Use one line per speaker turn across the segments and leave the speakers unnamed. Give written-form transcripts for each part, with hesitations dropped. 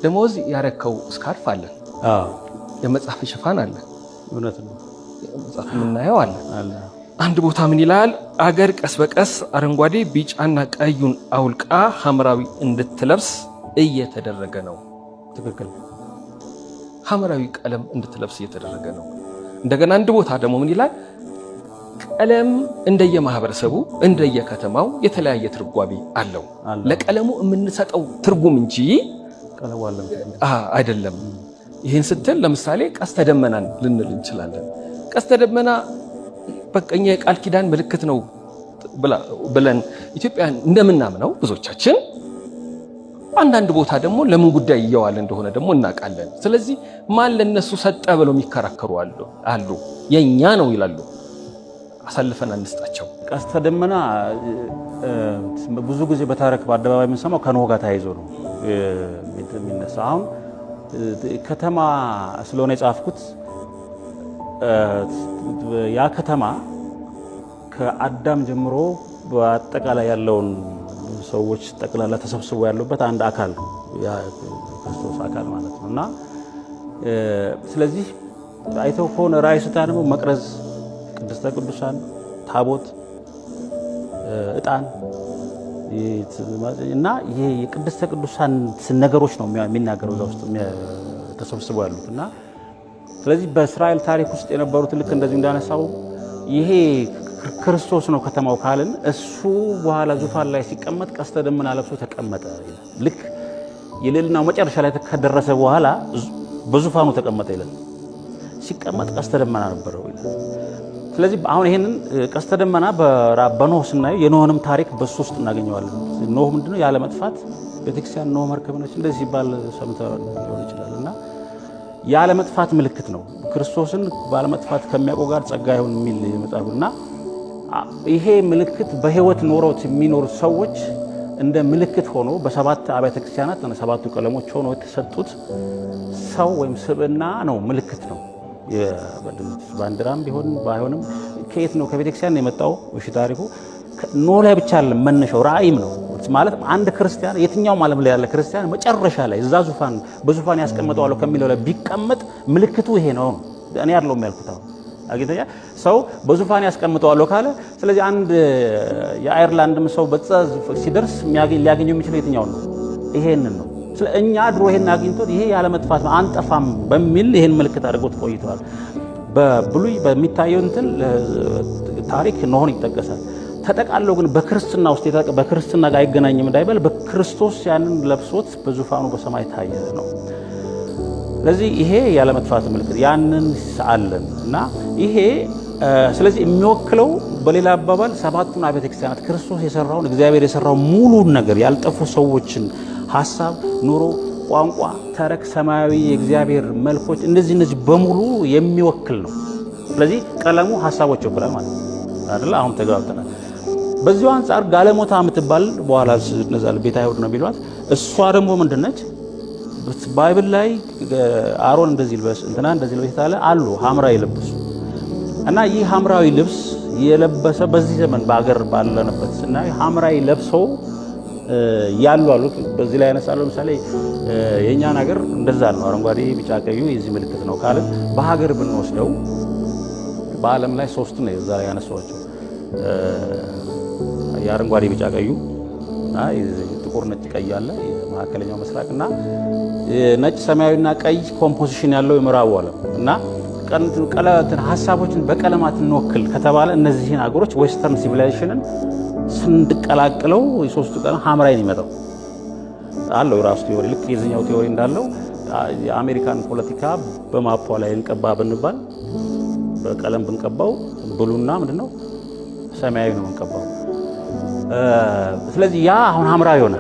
ደሞዝ ያረከው ስካርፍ አለ የመጽሐፍ ሽፋን አለ
እውነት ነው
መጽሐፍ ምናየው አለ አንድ ቦታ ምን ይላል አገር ቀስ በቀስ አረንጓዴ ቢጫና ቀዩን አውልቃ ሐምራዊ እንድትለብስ እየተደረገ ነው
ትክክል
ሐምራዊ ቀለም እንድትለብስ እየተደረገ ነው እንደገና አንድ ቦታ ደግሞ ምን ይላል ቀለም እንደየማህበረሰቡ እንደየከተማው የተለያየ ትርጓሜ አለው ለቀለሙ የምንሰጠው ትርጉም እንጂ
ቀለሙ
አይደለም ይሄን ስትል ለምሳሌ ቀስተ ደመናን ልንል እንችላለን ቀስተ ደመና በቀኛ የቃል ኪዳን ምልክት ነው ብለን ኢትዮጵያን እንደምናምነው ብዙዎቻችን አንዳንድ ቦታ ደግሞ ለምን ጉዳይ ይያዋል እንደሆነ ደግሞ እናቃለን ስለዚህ ማን ለነሱ ሰጠ ብለው የሚከራከሩ አሉ የኛ ነው ይላሉ አሳልፈን አንስጣቸው
ቀስተ ደመና ብዙ ጊዜ በታሪክ በአደባባይ የምንሰማው ከኖህ ጋር ተያይዞ ነው የሚነሳ አሁን ከተማ ስለሆነ የጻፍኩት ያ ከተማ ከአዳም ጀምሮ በአጠቃላይ ያለውን ሰዎች ጠቅላላ ተሰብስቦ ያሉበት አንድ አካል ያ ክርስቶስ አካል ማለት ነውና ስለዚህ አይተው ከሆነ ራእይ ስታነቡ መቅረዝ ቅድስተ ቅዱሳን ታቦት ዕጣን እና ይሄ የቅድስተ ቅዱሳን ነገሮች ነው የሚናገረው እዛ ውስጥ ተሰብስበው ያሉትና ስለዚህ በእስራኤል ታሪክ ውስጥ የነበሩት ልክ እንደዚህ እንዳነሳው ይሄ ክርስቶስ ነው ከተማው ካልን እሱ በኋላ ዙፋን ላይ ሲቀመጥ ቀስተ ደመና ለብሶ ተቀመጠ ልክ የሌልናው መጨረሻ ላይ ከደረሰ በኋላ በዙፋኑ ተቀመጠ ይላል ሲቀመጥ ቀስተ ደመና ነበረው ይላል ስለዚህ አሁን ይሄንን ቀስተ ደመና በኖህ ስናይ የኖህንም ታሪክ በሱ ውስጥ እናገኘዋለን ኖህ ምንድነው ያለ መጥፋት ቤተክርስቲያን ኖህ መርከብ ነች እንደዚህ ሲባል ሰምተው ሊሆን ይችላልና ያለ መጥፋት ምልክት ነው ክርስቶስን ባለ መጥፋት ከሚያውቀው ጋር ጸጋ ይሁን የሚል የመጣውና ይሄ ምልክት በህይወት ኖሮት የሚኖሩ ሰዎች እንደ ምልክት ሆኖ በሰባት አብያተ ክርስቲያናት እና ሰባቱ ቀለሞች ሆኖ የተሰጡት ሰው ወይም ስብዕና ነው ምልክት ነው ባንዲራም ቢሆን ባይሆንም ከየት ነው ከቤተክርስቲያን የመጣው እሺ ታሪኩ ኖህ ላይ ብቻ አይደለም መነሻው ራእይም ነው ማለት አንድ ክርስቲያን የትኛው ዓለም ላይ ያለ ክርስቲያን መጨረሻ ላይ እዛ በዙፋን ያስቀምጠዋል ከሚለው ላይ ቢቀመጥ ምልክቱ ይሄ ነው እኔ አይደለም ያልኩት አግኝተኛ ሰው በዙፋን ያስቀምጠዋል ካለ ስለዚህ አንድ የአየርላንድም ሰው በዛዝ ሲደርስ ሊያገኘው የሚችለው የትኛው ነው ይሄንን ነው እኛ ድሮ ይሄን አግኝቶት ይሄ ያለ መጥፋት አንጠፋም በሚል ይሄን ምልክት አድርጎት ቆይቷል በብሉይ በሚታየው እንትን ታሪክ ኖህን ይጠቀሳል ተጠቃለው ግን በክርስትና ውስጥ በክርስትና ጋር አይገናኝም እንዳይበል በክርስቶስ ያንን ለብሶት በዙፋኑ በሰማይ ታየ ነው ስለዚህ ይሄ ያለ መጥፋት ምልክት ያንን አለንና ይሄ ስለዚህ የሚወክለው በሌላ አባባል ሰባቱን አብያተ ክርስቲያናት ክርስቶስ የሰራውን እግዚአብሔር የሰራው ሙሉ ነገር ያልጠፉ ሰዎችን ሐሳብ ኑሮ ቋንቋ ተረክ ሰማያዊ የእግዚአብሔር መልኮች እነዚህ በሙሉ የሚወክል ነው ስለዚህ ቀለሙ ሐሳቦች ይወክላል ማለት አይደል አሁን ተጋብተናል በዚሁ አንፃር ጋለሞታ የምትባል በኋላ ነዛል ቤተ አይሁድ ነው ቢሏት እሷ ደግሞ ምንድነች ባይብል ላይ አሮን እንደዚህ ልበስ እንትና እንደዚህ ልበስ ታለ አሉ ሐምራዊ ልብስ እና ይህ ሐምራዊ ልብስ የለበሰ በዚህ ዘመን በአገር ባለነበት እና ሐምራዊ ለብሰው ያሉ አሉ በዚህ ላይ ያነሳሉ ለምሳሌ የኛ ነገር እንደዛ ነው አረንጓዴ ቢጫ ቀዩ የዚህ ምልክት ነው ካለ በሀገር ብንወስደው በአለም ላይ ሶስት ነው እዛ ላይ ያነሳዋቸው የአረንጓዴ ቢጫ ቀዩ እና ጥቁር ነጭ ቀይ አለ የመካከለኛው ምስራቅና ነጭ ሰማያዊና ቀይ ኮምፖዚሽን ያለው የምዕራቡ ዓለም እና ቀለማትን ሐሳቦችን በቀለማት እንወክል ከተባለ እነዚህን አገሮች ዌስተርን ሲቪላይዜሽንን ስንድቀላቅለው የሶስቱ ቀለም ሐምራዊ ነው የሚመጣው አለው ራሱ ቲዮሪ ልክ የዚህኛው ቲዮሪ እንዳለው የአሜሪካን ፖለቲካ በማፖ ላይ እንቀባ ብንባል በቀለም ብንቀባው ብሉና ምንድነው ሰማያዊ ነው እንቀባው ስለዚህ ያ አሁን ሐምራዊ ሆነ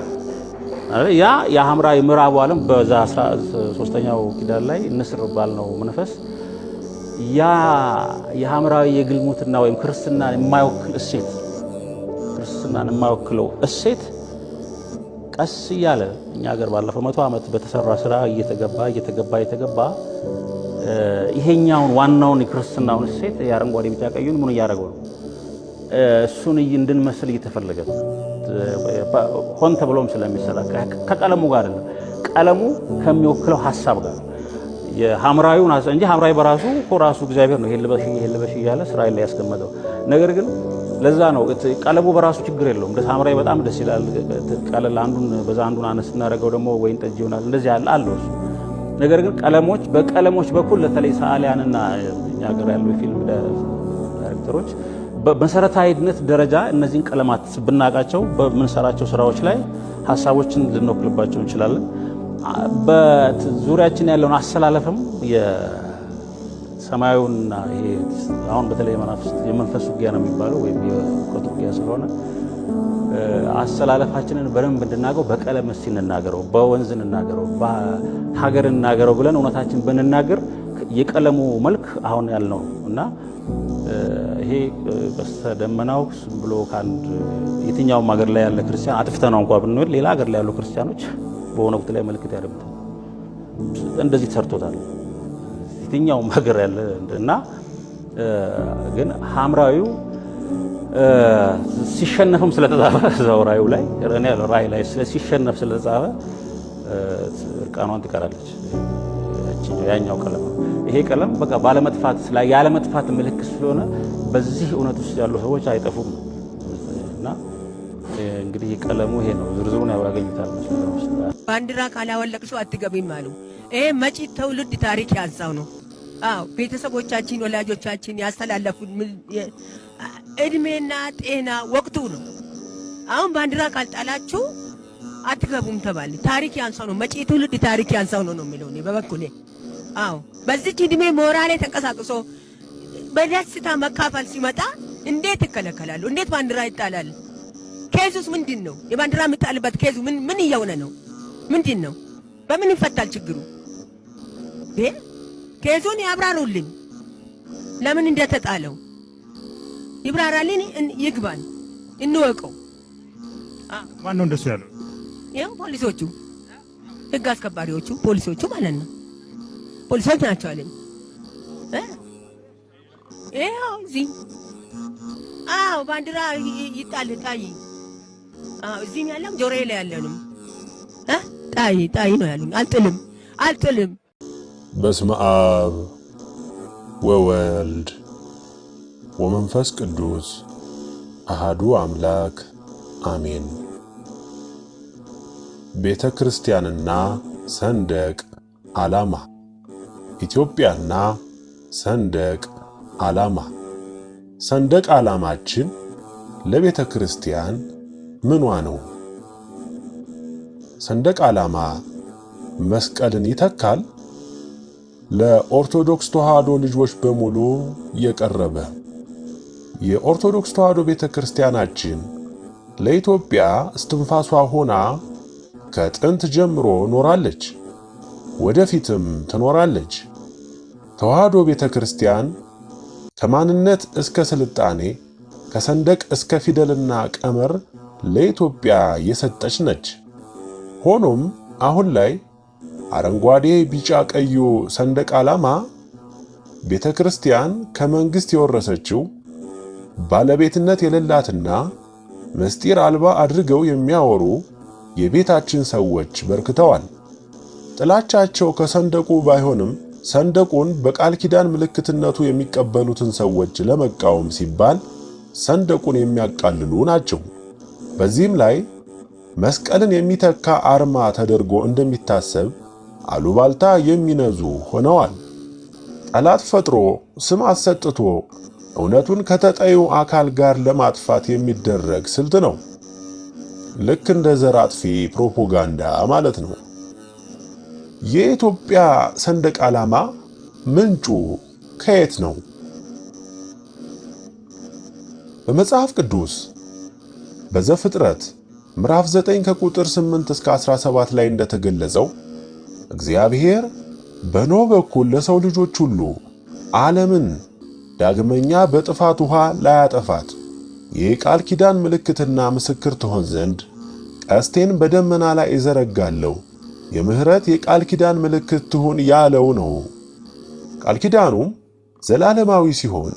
ያ የሐምራዊ ምዕራቡ ዓለም በዛ 13ኛው ኪዳን ላይ ንስር ባል ነው መንፈስ ያ የሐምራዊ የግልሙትና ወይም ክርስትናን የማይወክል እሴት ክርስትናን የማይወክለው እሴት ቀስ እያለ እኛ ሀገር ባለፈው 100 ዓመት በተሰራ ስራ እየተገባ ይሄኛውን ዋናውን የክርስትናውን እሴት የአረንጓዴ ቢጫ ቀዩን ምን ያደረገው ነው እሱን እንድንመስል እየተፈለገ ሆን ተብሎም ስለሚሰራ ከቀለሙ ጋር አይደለም ቀለሙ ከሚወክለው ሐሳብ ጋር የሐምራዊውን እንጂ ሐምራዊ በራሱ እኮ ራሱ እግዚአብሔር ነው ይሄ ልበሽ እያለ እስራኤል ላይ ያስቀመጠው። ነገር ግን ለዛ ነው ቀለሙ በራሱ ችግር የለውም። ደስ ሐምራዊ በጣም ደስ ይላል። ቀለል አንዱን በዛ አንዱን አነስ እናደርገው ደግሞ ወይን ጠጅ ይሆናል እንደዚህ ያለ አለው። ነገር ግን በቀለሞች በኩል ለተለይ ሰዓሊያንና እኛ ሀገር ያሉ የፊልም ዳይሬክተሮች በመሰረታዊነት ደረጃ እነዚህን ቀለማት ብናቃቸው በምንሰራቸው ስራዎች ላይ ሐሳቦችን ልንወክልባቸው እንችላለን። በዙሪያችን ያለውን አሰላለፍም የሰማዩና ይሄ አሁን በተለይ የመንፈስ ውጊያ ነው የሚባለው ወይም የእውቀት ውጊያ ስለሆነ አሰላለፋችንን በደንብ እንድናገው በቀለም እስቲ እንናገረው፣ በወንዝ እንናገረው፣ በሀገር እንናገረው ብለን እውነታችን ብንናገር የቀለሙ መልክ አሁን ያልነው እና ይሄ በስተደመናው ብሎ ካንድ የትኛውም ሀገር ላይ ያለ ክርስቲያን አጥፍተነው እንኳን ብንል ሌላ ሀገር ላይ ያሉ ክርስቲያኖች በሆነ ወቅት ላይ መልእክት ያደርጉታል። እንደዚህ ተሰርቶታል የትኛውም ሀገር ያለ እና ግን ሐምራዊው ሲሸነፍም ስለተጻፈ እዛው ራዩ ላይ ረኔ ያለው ራይ ላይ ሲሸነፍ ስለተጻፈ እርቃኗን ትቀራለች። ያኛው ቀለም ይሄ ቀለም በቃ ባለመጥፋት ላይ ያለ መጥፋት ምልክት ስለሆነ በዚህ እውነት ውስጥ ያሉ ሰዎች አይጠፉም እና እንግዲህ ቀለሙ ይሄ ነው። ዝርዝሩን ያገኙታል።
ባንዲራ ካላወለቅሱ አትገቢም አሉ። ይሄ መጪ ትውልድ ታሪክ ያዛው ነው። አዎ ቤተሰቦቻችን ወላጆቻችን ያስተላለፉት እድሜና ጤና ወቅቱ ነው። አሁን ባንዲራ ካልጣላችሁ አትገቡም ተባለ። ታሪክ ያንሳው ነው። መጪ ትውልድ ታሪክ ያንሳው ነው የሚለው እኔ በበኩሌ። አዎ በዚህ እድሜ ሞራሌ ተንቀሳቅሶ በደስታ መካፈል ሲመጣ እንዴት ይከለከላሉ? እንዴት ባንዲራ ይጣላል? ኬዙስ ምንድን ነው? የባንዲራ የሚጣልበት ኬዙ ምን እየሆነ ነው? ምንድን ነው? በምን ይፈታል ችግሩ? ኬዙን ያብራሩልን። ለምን እንደተጣለው ይብራራልን፣ ይግባን፣ እንወቀው።
ማን ነው እንደሱ ያለው?
ይሄው ፖሊሶቹ፣ ህግ አስከባሪዎቹ ፖሊሶቹ ማለት ነው። ፖሊሶች ናቸው አለኝ። ይሄው እዚህ አዎ ባንዲራ ይጣል ጣይ። አዎ እዚህም ያለም ጆሮዬ ላይ ያለንም ጣይ ነው ያሉኝ። አልጥልም።
በስመ አብ ወወልድ ወመንፈስ ቅዱስ አሃዱ አምላክ አሜን። ቤተ ክርስቲያንና ሰንደቅ ዓላማ፣ ኢትዮጵያና ሰንደቅ ዓላማ። ሰንደቅ ዓላማችን ለቤተ ክርስቲያን ምኗ ነው? ሰንደቅ ዓላማ መስቀልን ይተካል? ለኦርቶዶክስ ተዋሕዶ ልጆች በሙሉ የቀረበ የኦርቶዶክስ ተዋሕዶ ቤተ ክርስቲያናችን ለኢትዮጵያ እስትንፋሷ ሆና ከጥንት ጀምሮ ኖራለች፣ ወደፊትም ትኖራለች። ተዋሕዶ ቤተ ክርስቲያን ከማንነት እስከ ስልጣኔ፣ ከሰንደቅ እስከ ፊደልና ቀመር ለኢትዮጵያ የሰጠች ነች። ሆኖም አሁን ላይ አረንጓዴ፣ ቢጫ፣ ቀዩ ሰንደቅ ዓላማ ቤተ ክርስቲያን ከመንግስት የወረሰችው ባለቤትነት የሌላትና ምስጢር አልባ አድርገው የሚያወሩ የቤታችን ሰዎች በርክተዋል። ጥላቻቸው ከሰንደቁ ባይሆንም ሰንደቁን በቃል ኪዳን ምልክትነቱ የሚቀበሉትን ሰዎች ለመቃወም ሲባል ሰንደቁን የሚያቃልሉ ናቸው። በዚህም ላይ መስቀልን የሚተካ አርማ ተደርጎ እንደሚታሰብ አሉባልታ የሚነዙ ሆነዋል። ጠላት ፈጥሮ ስም አሰጥቶ እውነቱን ከተጠዩ አካል ጋር ለማጥፋት የሚደረግ ስልት ነው። ልክ እንደ ዘር አጥፊ ፕሮፓጋንዳ ማለት ነው። የኢትዮጵያ ሰንደቅ ዓላማ ምንጩ ከየት ነው? በመጽሐፍ ቅዱስ በዘፍጥረት ምዕራፍ 9 ከቁጥር 8 እስከ 17 ላይ እንደተገለጸው እግዚአብሔር በኖህ በኩል ለሰው ልጆች ሁሉ ዓለምን ዳግመኛ በጥፋት ውሃ ላያጠፋት የቃል ኪዳን ምልክትና ምስክር ትሆን ዘንድ ቀስቴን በደመና ላይ እዘረጋለሁ፣ የምህረት የቃል ኪዳን ምልክት ትሁን ያለው ነው። ቃል ኪዳኑም ዘላለማዊ ሲሆን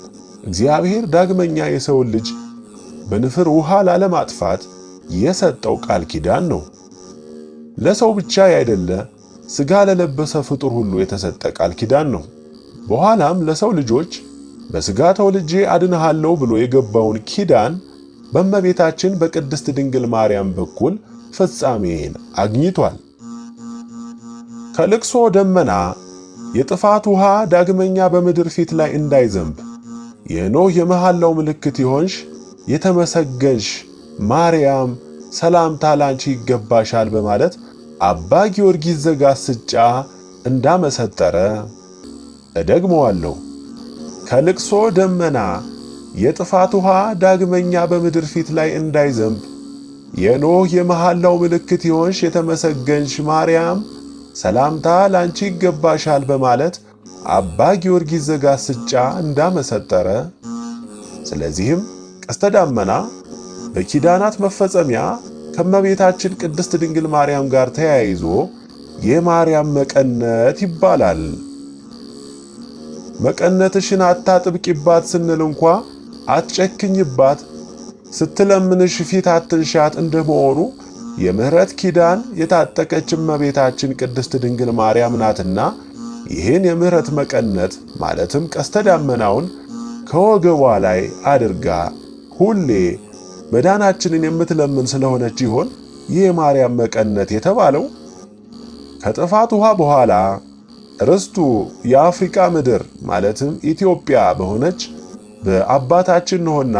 እግዚአብሔር ዳግመኛ የሰውን ልጅ በንፍር ውሃ ላለማጥፋት የሰጠው ቃል ኪዳን ነው። ለሰው ብቻ ያይደለ ሥጋ ለለበሰ ፍጡር ሁሉ የተሰጠ ቃል ኪዳን ነው። በኋላም ለሰው ልጆች በሥጋ ተወልጄ አድንሃለሁ ብሎ የገባውን ኪዳን በእመቤታችን በቅድስት ድንግል ማርያም በኩል ፍጻሜን አግኝቷል። ከልቅሶ ደመና የጥፋት ውሃ ዳግመኛ በምድር ፊት ላይ እንዳይዘንብ የኖህ የመሐላው ምልክት የሆንሽ የተመሰገንሽ ማርያም ሰላምታ ላንቺ ይገባሻል በማለት አባ ጊዮርጊስ ዘጋስጫ እንዳመሰጠረ እደግመዋለሁ። ከልቅሶ ደመና የጥፋት ውሃ ዳግመኛ በምድር ፊት ላይ እንዳይዘንብ የኖህ የመሐላው ምልክት የሆንሽ የተመሰገንሽ ማርያም ሰላምታ ላንቺ ይገባሻል በማለት አባ ጊዮርጊስ ዘጋስጫ እንዳመሰጠረ፣ ስለዚህም ቀስተ ደመና በኪዳናት መፈጸሚያ ከእመቤታችን ቅድስት ድንግል ማርያም ጋር ተያይዞ የማርያም መቀነት ይባላል። መቀነትሽን አታጥብቂባት ስንል እንኳ አትጨክኝባት፣ ስትለምንሽ ፊት አትንሻት እንደመሆኑ የምህረት ኪዳን የታጠቀች እመቤታችን ቅድስት ድንግል ማርያም ናትና ይህን የምህረት መቀነት ማለትም ቀስተ ደመናውን ከወገቧ ላይ አድርጋ ሁሌ መዳናችንን የምትለምን ስለሆነች ይሆን ይህ የማርያም መቀነት የተባለው? ከጥፋት ውሃ በኋላ ርስቱ የአፍሪካ ምድር ማለትም ኢትዮጵያ በሆነች በአባታችን ኖኅና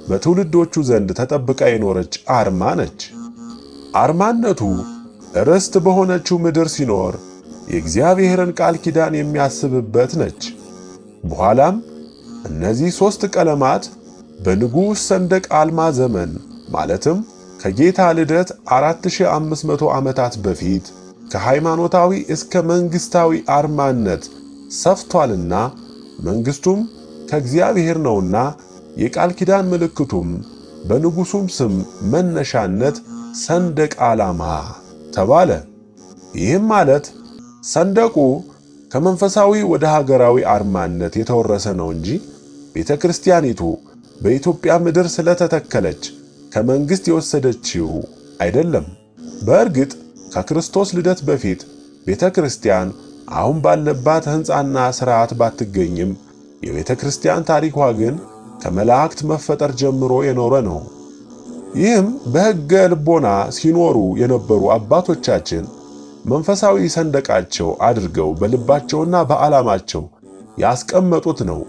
በትውልዶቹ ዘንድ ተጠብቃ የኖረች አርማ ነች። አርማነቱ ርስት በሆነችው ምድር ሲኖር የእግዚአብሔርን ቃል ኪዳን የሚያስብበት ነች። በኋላም እነዚህ 3 ቀለማት በንጉሥ ሰንደቅ ዓልማ ዘመን ማለትም ከጌታ ልደት 4500 ዓመታት በፊት ከሃይማኖታዊ እስከ መንግሥታዊ አርማነት ሰፍቷልና መንግሥቱም ከእግዚአብሔር ነውና የቃል ኪዳን ምልክቱም በንጉሡም ስም መነሻነት ሰንደቅ ዓላማ ተባለ። ይህም ማለት ሰንደቁ ከመንፈሳዊ ወደ ሀገራዊ አርማነት የተወረሰ ነው እንጂ ቤተ ክርስቲያኒቱ በኢትዮጵያ ምድር ስለተተከለች ከመንግሥት የወሰደችው አይደለም። በእርግጥ ከክርስቶስ ልደት በፊት ቤተ ክርስቲያን አሁን ባለባት ሕንፃና ሥርዓት ባትገኝም የቤተ ክርስቲያን ታሪኳ ግን ከመላእክት መፈጠር ጀምሮ የኖረ ነው። ይህም በሕገ ልቦና ሲኖሩ የነበሩ አባቶቻችን መንፈሳዊ ሰንደቃቸው አድርገው በልባቸውና በዓላማቸው ያስቀመጡት ነው።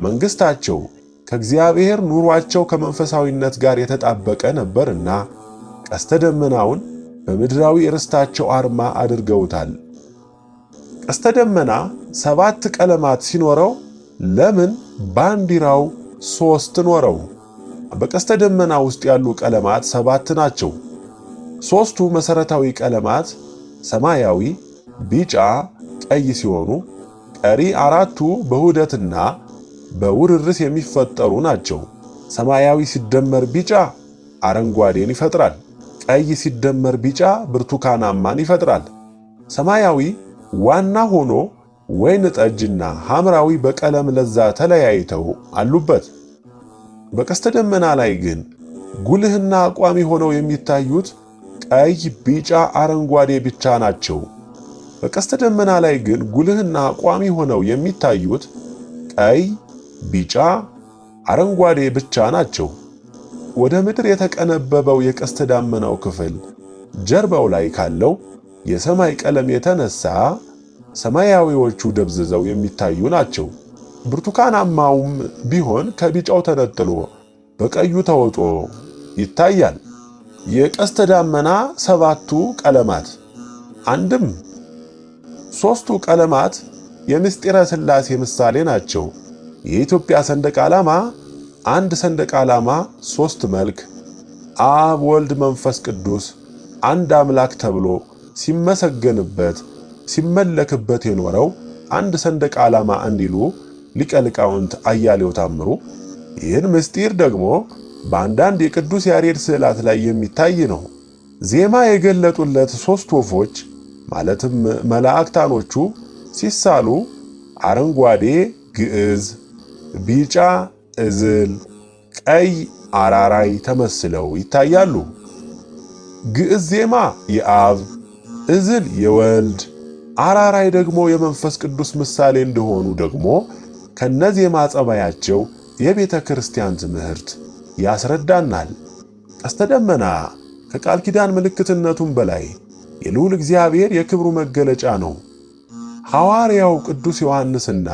መንግሥታቸው ከእግዚአብሔር፣ ኑሯቸው ከመንፈሳዊነት ጋር የተጣበቀ ነበርና ቀስተ ደመናውን በምድራዊ ርስታቸው አርማ አድርገውታል። ቀስተ ደመና 7 ቀለማት ሲኖረው ለምን ባንዲራው 3 ኖረው? በቀስተ ደመና ውስጥ ያሉ ቀለማት 7 ናቸው። 3ቱ መሠረታዊ ቀለማት ሰማያዊ፣ ቢጫ፣ ቀይ ሲሆኑ ቀሪ 4ቱ በውህደትና በውርርስ የሚፈጠሩ ናቸው። ሰማያዊ ሲደመር ቢጫ አረንጓዴን ይፈጥራል። ቀይ ሲደመር ቢጫ ብርቱካናማን ይፈጥራል። ሰማያዊ ዋና ሆኖ ወይን ጠጅና ሐምራዊ በቀለም ለዛ ተለያይተው አሉበት። በቀስተ ደመና ላይ ግን ጉልህና ቋሚ ሆነው የሚታዩት ቀይ፣ ቢጫ፣ አረንጓዴ ብቻ ናቸው። በቀስተ ደመና ላይ ግን ጉልህና ቋሚ ሆነው የሚታዩት ቀይ፣ ቢጫ፣ አረንጓዴ ብቻ ናቸው። ወደ ምድር የተቀነበበው የቀስተ ደመናው ክፍል ጀርባው ላይ ካለው የሰማይ ቀለም የተነሳ ሰማያዊዎቹ ደብዝዘው የሚታዩ ናቸው። ብርቱካናማውም ቢሆን ከቢጫው ተነጥሎ በቀዩ ተውጦ ይታያል። የቀስተ ደመና 7ቱ ቀለማት አንድም 3ቱ ቀለማት የምስጢረ ሥላሴ ምሳሌ ናቸው። የኢትዮጵያ ሰንደቅ ዓላማ አንድ ሰንደቅ ዓላማ 3 መልክ አብ፣ ወልድ፣ መንፈስ ቅዱስ አንድ አምላክ ተብሎ ሲመሰገንበት ሲመለክበት የኖረው አንድ ሰንደቅ ዓላማ እንዲሉ ሊቀ ሊቃውንት አያሌው ታምሩ ይህን ምስጢር ደግሞ በአንዳንድ የቅዱስ ያሬድ ስዕላት ላይ የሚታይ ነው። ዜማ የገለጡለት 3 ወፎች ማለትም መላእክታኖቹ ሲሳሉ አረንጓዴ ግዕዝ፣ ቢጫ እዝል፣ ቀይ አራራይ ተመስለው ይታያሉ። ግዕዝ ዜማ የአብ፣ እዝል የወልድ፣ አራራይ ደግሞ የመንፈስ ቅዱስ ምሳሌ እንደሆኑ ደግሞ ከነዜማ ጸባያቸው የቤተ ክርስቲያን ትምህርት ያስረዳናል። ቀስተ ደመና ከቃል ኪዳን ምልክትነቱም በላይ የልዑል እግዚአብሔር የክብሩ መገለጫ ነው። ሐዋርያው ቅዱስ ዮሐንስና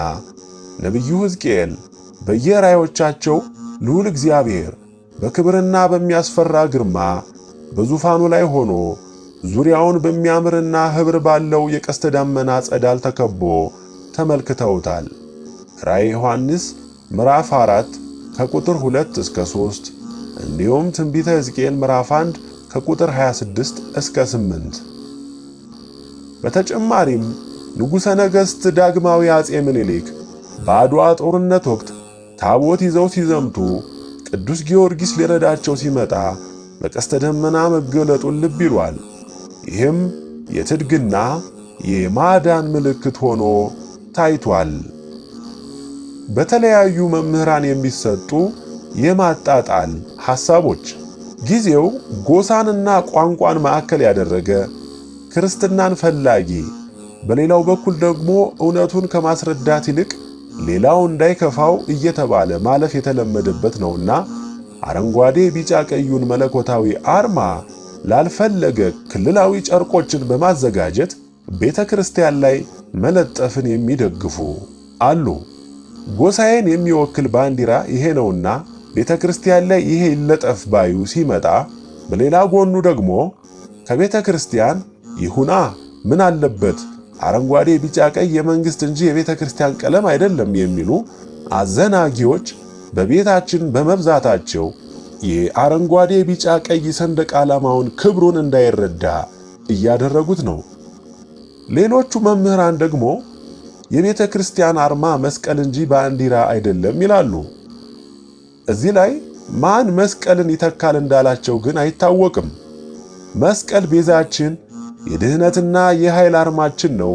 ነቢዩ ሕዝቅኤል በየራእዮቻቸው ልዑል እግዚአብሔር በክብርና በሚያስፈራ ግርማ በዙፋኑ ላይ ሆኖ ዙሪያውን በሚያምርና ኅብር ባለው የቀስተ ደመና ጸዳል ተከቦ ተመልክተውታል። ራእየ ዮሐንስ ምዕራፍ 4 ከቁጥር 2 እስከ 3 እንዲሁም ትንቢተ ሕዝቅኤል ምዕራፍ 1 ከቁጥር 26 እስከ 8። በተጨማሪም ንጉሠ ነገሥት ዳግማዊ አጼ ምኒልክ በአድዋ ጦርነት ወቅት ታቦት ይዘው ሲዘምቱ ቅዱስ ጊዮርጊስ ሊረዳቸው ሲመጣ በቀስተ ደመና መገለጡን ልብ ይሏል። ይህም የትድግና የማዳን ምልክት ሆኖ ታይቷል። በተለያዩ መምህራን የሚሰጡ የማጣጣል ሐሳቦች ጊዜው ጎሳንና ቋንቋን ማዕከል ያደረገ ክርስትናን ፈላጊ፣ በሌላው በኩል ደግሞ እውነቱን ከማስረዳት ይልቅ ሌላው እንዳይከፋው እየተባለ ማለፍ የተለመደበት ነውና አረንጓዴ፣ ቢጫ፣ ቀዩን መለኮታዊ አርማ ላልፈለገ ክልላዊ ጨርቆችን በማዘጋጀት ቤተ ክርስቲያን ላይ መለጠፍን የሚደግፉ አሉ። ጎሳዬን የሚወክል ባንዲራ ይሄ ነውና ቤተ ክርስቲያን ላይ ይሄ ይለጠፍ ባዩ ሲመጣ፣ በሌላ ጎኑ ደግሞ ከቤተ ክርስቲያን ይሁና ምን አለበት አረንጓዴ፣ ቢጫ፣ ቀይ የመንግስት እንጂ የቤተ ክርስቲያን ቀለም አይደለም የሚሉ አዘናጊዎች በቤታችን በመብዛታቸው የአረንጓዴ፣ ቢጫ፣ ቀይ ሰንደቅ ዓላማውን ክብሩን እንዳይረዳ እያደረጉት ነው። ሌሎቹ መምህራን ደግሞ የቤተ ክርስቲያን አርማ መስቀል እንጂ ባንዲራ አይደለም ይላሉ። እዚህ ላይ ማን መስቀልን ይተካል እንዳላቸው ግን አይታወቅም። መስቀል ቤዛችን የድህነትና የኃይል አርማችን ነው።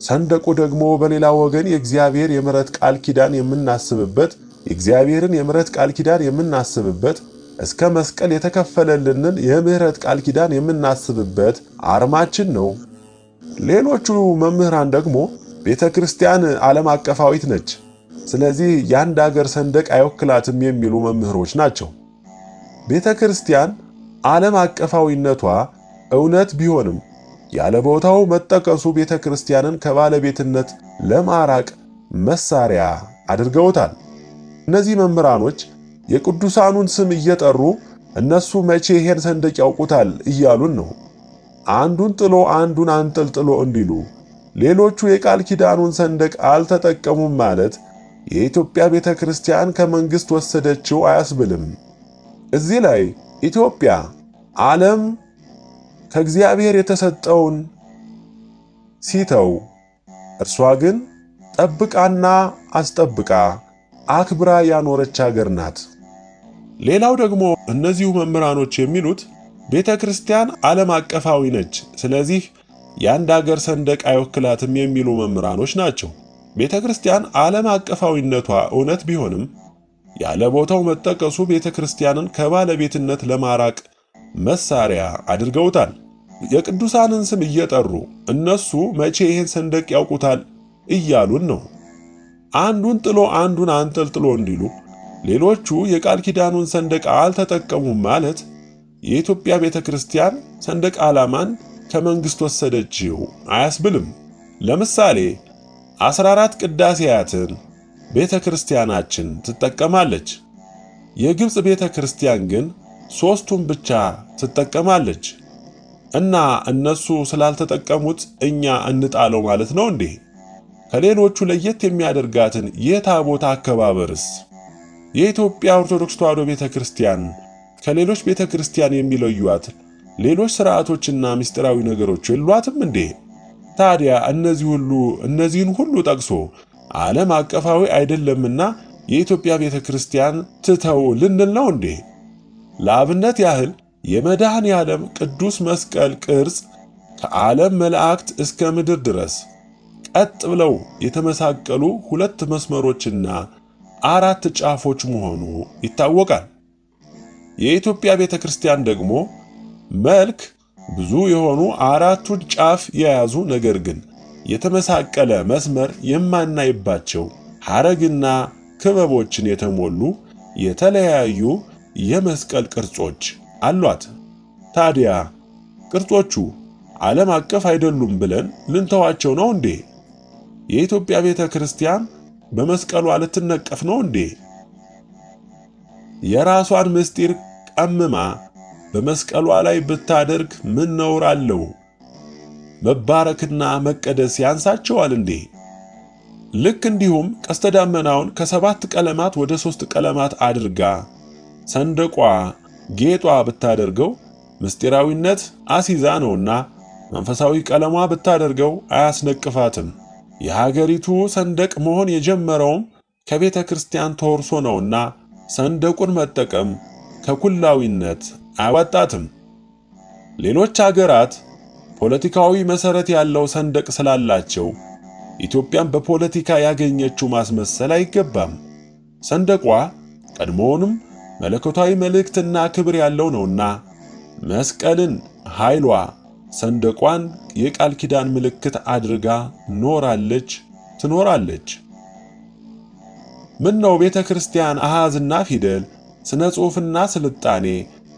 ሰንደቁ ደግሞ በሌላ ወገን የእግዚአብሔር የምሕረት ቃል ኪዳን የምናስብበት የእግዚአብሔርን የምሕረት ቃል ኪዳን የምናስብበት እስከ መስቀል የተከፈለልንን የምሕረት ቃል ኪዳን የምናስብበት አርማችን ነው። ሌሎቹ መምህራን ደግሞ ቤተ ክርስቲያን ዓለም አቀፋዊት ነች፣ ስለዚህ የአንድ አገር ሰንደቅ አይወክላትም የሚሉ መምህሮች ናቸው። ቤተ ክርስቲያን ዓለም አቀፋዊነቷ እውነት ቢሆንም ያለ ቦታው መጠቀሱ ቤተ ክርስቲያንን ከባለቤትነት ለማራቅ መሳሪያ አድርገውታል። እነዚህ መምህራኖች የቅዱሳኑን ስም እየጠሩ እነሱ መቼ ይሄን ሰንደቅ ያውቁታል እያሉን ነው። አንዱን ጥሎ አንዱን አንጠልጥሎ እንዲሉ ሌሎቹ የቃል ኪዳኑን ሰንደቅ አልተጠቀሙም ማለት የኢትዮጵያ ቤተ ክርስቲያን ከመንግስት ወሰደችው አያስብልም። እዚህ ላይ ኢትዮጵያ ዓለም ከእግዚአብሔር የተሰጠውን ሲተው እርሷ ግን ጠብቃና አስጠብቃ አክብራ ያኖረች ሀገር ናት። ሌላው ደግሞ እነዚሁ መምህራኖች የሚሉት ቤተ ክርስቲያን ዓለም አቀፋዊ ነች፣ ስለዚህ የአንድ አገር ሰንደቅ አይወክላትም የሚሉ መምህራኖች ናቸው። ቤተ ክርስቲያን ዓለም አቀፋዊነቷ እውነት ቢሆንም ያለ ቦታው መጠቀሱ ቤተ ክርስቲያንን ከባለቤትነት ለማራቅ መሳሪያ አድርገውታል። የቅዱሳንን ስም እየጠሩ እነሱ መቼ ይሄን ሰንደቅ ያውቁታል እያሉን ነው። አንዱን ጥሎ አንዱን አንጠልጥሎ እንዲሉ ሌሎቹ የቃል ኪዳኑን ሰንደቅ አልተጠቀሙም ማለት የኢትዮጵያ ቤተ ክርስቲያን ሰንደቅ ዓላማን ከመንግስት ወሰደችው አያስብልም። ለምሳሌ 14 ቅዳሴያትን ቤተ ክርስቲያናችን ትጠቀማለች። የግብጽ ቤተ ክርስቲያን ግን 3ቱን ብቻ ትጠቀማለች እና እነሱ ስላልተጠቀሙት እኛ እንጣለው ማለት ነው እንዴ? ከሌሎቹ ለየት የሚያደርጋትን የታቦት አከባበርስ የኢትዮጵያ ኦርቶዶክስ ተዋሕዶ ቤተ ክርስቲያን ከሌሎች ቤተ ክርስቲያን የሚለዩት ሌሎች ሥርዓቶችና ምስጢራዊ ነገሮች የሏትም እንዴ? ታዲያ እነዚህን ሁሉ ጠቅሶ ዓለም አቀፋዊ አይደለምና የኢትዮጵያ ቤተ ክርስቲያን ትተው ልንል ነው እንዴ? ለአብነት ያህል የመድኃኔ ዓለም ቅዱስ መስቀል ቅርጽ ከዓለም መላእክት እስከ ምድር ድረስ ቀጥ ብለው የተመሳቀሉ 2 መስመሮችና 4 ጫፎች መሆኑ ይታወቃል። የኢትዮጵያ ቤተ ክርስቲያን ደግሞ መልክ ብዙ የሆኑ 4ቱን ጫፍ የያዙ ነገር ግን የተመሳቀለ መስመር የማናይባቸው ሐረግና ክበቦችን የተሞሉ የተለያዩ የመስቀል ቅርጾች አሏት። ታዲያ ቅርጾቹ ዓለም አቀፍ አይደሉም ብለን ልንተዋቸው ነው እንዴ? የኢትዮጵያ ቤተ ክርስቲያን በመስቀሏ ልትነቀፍ ነው እንዴ? የራሷን ምስጢር ቀምማ በመስቀሏ ላይ ብታደርግ ምን ነውር አለው? መባረክና መቀደስ ያንሳቸዋል እንዴ? ልክ እንዲሁም ቀስተ ደመናውን ከ7 ቀለማት ወደ 3 ቀለማት አድርጋ ሰንደቋ ጌጧ ብታደርገው ምስጢራዊነት አሲዛ ነውና መንፈሳዊ ቀለሟ ብታደርገው አያስነቅፋትም። የሀገሪቱ ሰንደቅ መሆን የጀመረውም ከቤተ ክርስቲያን ተወርሶ ነውና ሰንደቁን መጠቀም ከኩላዊነት አያዋጣትም። ሌሎች ሀገራት ፖለቲካዊ መሰረት ያለው ሰንደቅ ስላላቸው ኢትዮጵያን በፖለቲካ ያገኘችው ማስመሰል አይገባም። ሰንደቋ ቀድሞውንም መለኮታዊ መልእክትና ክብር ያለው ነውና መስቀልን ኃይሏ ሰንደቋን የቃል ኪዳን ምልክት አድርጋ ኖራለች፣ ትኖራለች። ምን ነው ቤተ ክርስቲያን አሃዝና ፊደል፣ ስነ ጽሑፍና ስልጣኔ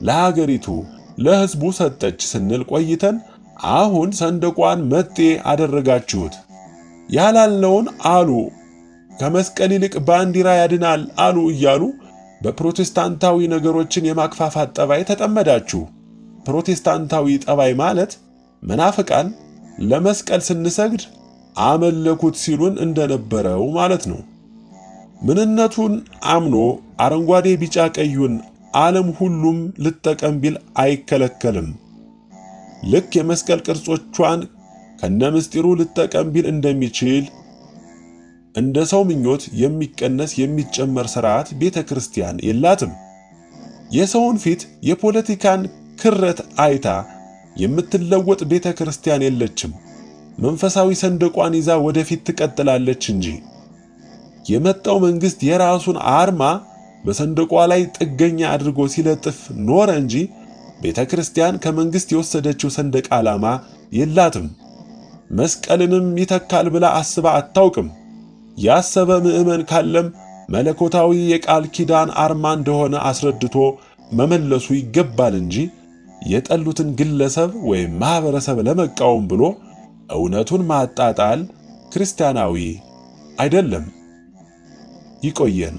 ለሀገሪቱ ለሕዝቡ ሰጠች ስንል ቆይተን አሁን ሰንደቋን መጤ አደረጋችሁት። ያላልነውን አሉ፣ ከመስቀል ይልቅ ባንዲራ ያድናል አሉ እያሉ በፕሮቴስታንታዊ ነገሮችን የማክፋፋት ጠባይ ተጠመዳችሁ። ፕሮቴስታንታዊ ጠባይ ማለት መናፍቃን ለመስቀል ስንሰግድ አመለኩት ሲሉን እንደነበረው ማለት ነው። ምንነቱን አምኖ አረንጓዴ፣ ቢጫ፣ ቀዩን ዓለም ሁሉም ልጠቀም ቢል አይከለከልም። ልክ የመስቀል ቅርጾቿን ከነምስጢሩ ልጠቀም ቢል እንደሚችል እንደ ሰው ምኞት የሚቀነስ የሚጨመር ሥርዓት ቤተ ክርስቲያን የላትም። የሰውን ፊት የፖለቲካን ክረት አይታ የምትለወጥ ቤተ ክርስቲያን የለችም። መንፈሳዊ ሰንደቋን ይዛ ወደፊት ትቀጥላለች እንጂ የመጣው መንግስት የራሱን አርማ በሰንደቋ ላይ ጥገኛ አድርጎ ሲለጥፍ ኖረ እንጂ ቤተ ክርስቲያን ከመንግስት የወሰደችው ሰንደቅ ዓላማ የላትም። መስቀልንም ይተካል ብላ አስባ አታውቅም። ያሰበ ምዕመን ካለም መለኮታዊ የቃል ኪዳን አርማ እንደሆነ አስረድቶ መመለሱ ይገባል እንጂ የጠሉትን ግለሰብ ወይም ማህበረሰብ ለመቃወም ብሎ እውነቱን ማጣጣል ክርስቲያናዊ አይደለም። ይቆየን።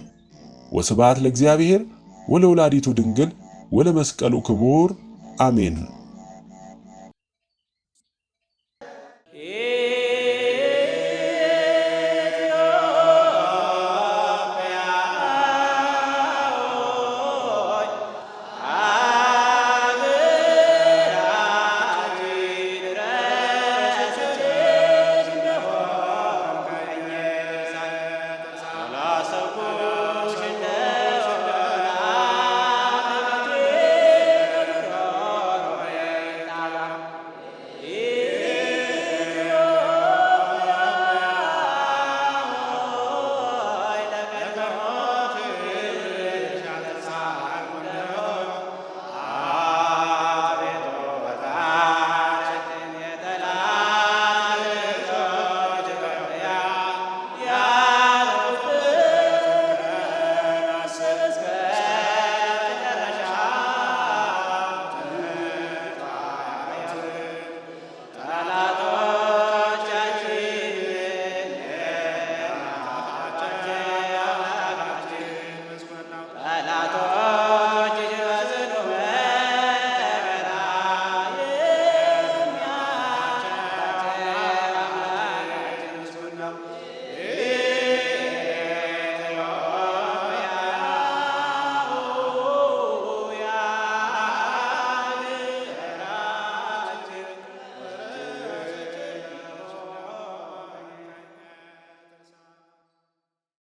ወስብሐት ለእግዚአብሔር ወለወላዲቱ ድንግል ወለመስቀሉ ክቡር አሜን።